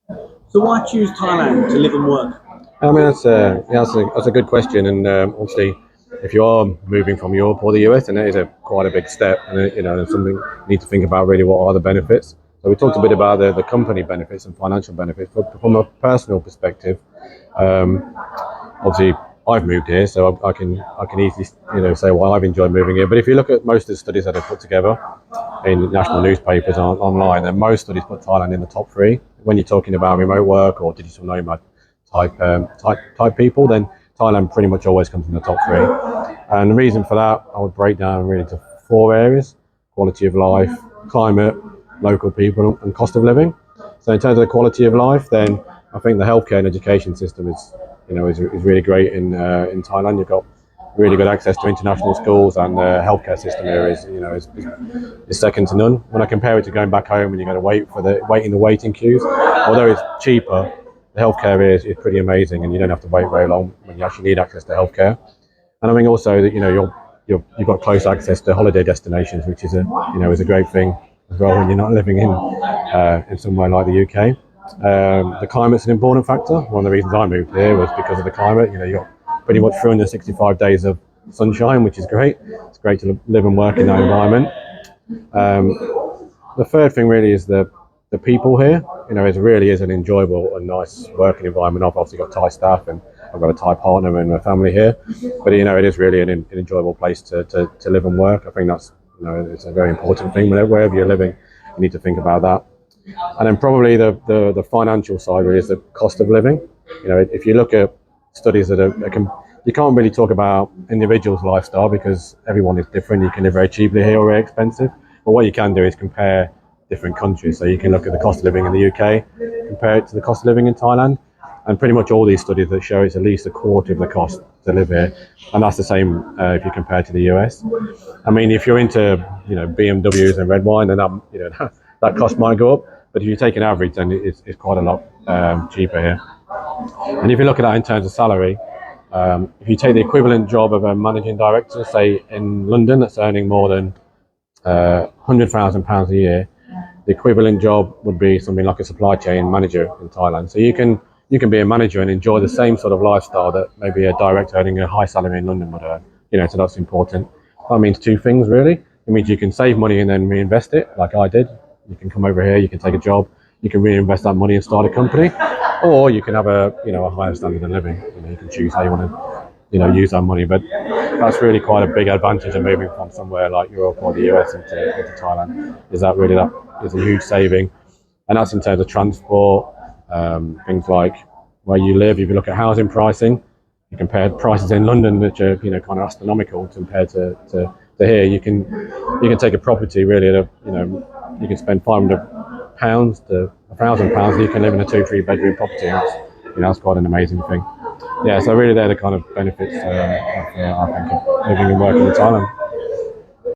So why choose Thailand to live and work? I mean, that's a good question, and obviously, if you are moving from Europe or the US, then it is quite a big step, and it's something you need to think about really what are the benefits. So we talked a bit about the company benefits and financial benefits, but from a personal perspective, um, obviously I've moved here, so I can easily say why I've enjoyed moving here. But if you look at most of the studies that are put together in national newspapers online, then most studies put Thailand in the top three. When you're talking about remote work or digital nomad type people, then Thailand pretty much always comes in the top three. And the reason for that, I would break down really to four areas: quality of life, climate, local people, and cost of living. So in terms of the quality of life, then I think the healthcare and education system is really great in Thailand. You've got really good access to international schools, and the healthcare system here is second to none. When I compare it to going back home and you got to wait in the waiting queues, although it's cheaper, the healthcare here is pretty amazing, and you don't have to wait very long when you actually need access to healthcare. And I think also that you've got close access to holiday destinations, which is a great thing as well when you're not living in somewhere like the UK. The climate's an important factor. One of the reasons I moved here was because of the climate. You got pretty much 365 days of sunshine, which is great. It's great to live and work in that environment. The third thing really is the people here. It really is an enjoyable and nice working environment. I've obviously got Thai staff, and I've got a Thai partner and a family here. But it is really an enjoyable place to live and work. I think that's it's a very important thing. Wherever you're living, you need to think about that. And then probably the financial side really is the cost of living. If you look at studies you can't really talk about individuals' lifestyle because everyone is different. You can live very cheaply here or very expensive. But what you can do is compare different countries. So you can look at the cost of living in the UK, compare it to the cost of living in Thailand, and pretty much all these studies that show it's at least a quarter of the cost to live here, and that's the same if you compare to the US. I mean, if you're into BMWs and red wine, then that cost might go up. But if you take an average, then it's quite a lot cheaper here. And if you look at that in terms of salary, if you take the equivalent job of a managing director, say in London, that's earning more than £100,000 a year, the equivalent job would be something like a supply chain manager in Thailand. So you can be a manager and enjoy the same sort of lifestyle that maybe a director earning a high salary in London would earn. So that's important. That means two things really. It means you can save money and then reinvest it, like I did. You can come over here, you can take a job, you can reinvest that money and start a company, or you can have a higher standard of living. You can choose how you want to use that money. But that's really quite a big advantage of moving from somewhere like Europe or the US into Thailand. That is a huge saving, and that's in terms of transport, things like where you live. If you look at housing pricing, you compare prices in London, which are kind of astronomical compared to here. You can take a property really at you can spend £500 to £1,000, and you can live in a 2-3 bedroom property. That's quite an amazing thing. Yeah, so really they're the kind of benefits I think of living and working in Thailand.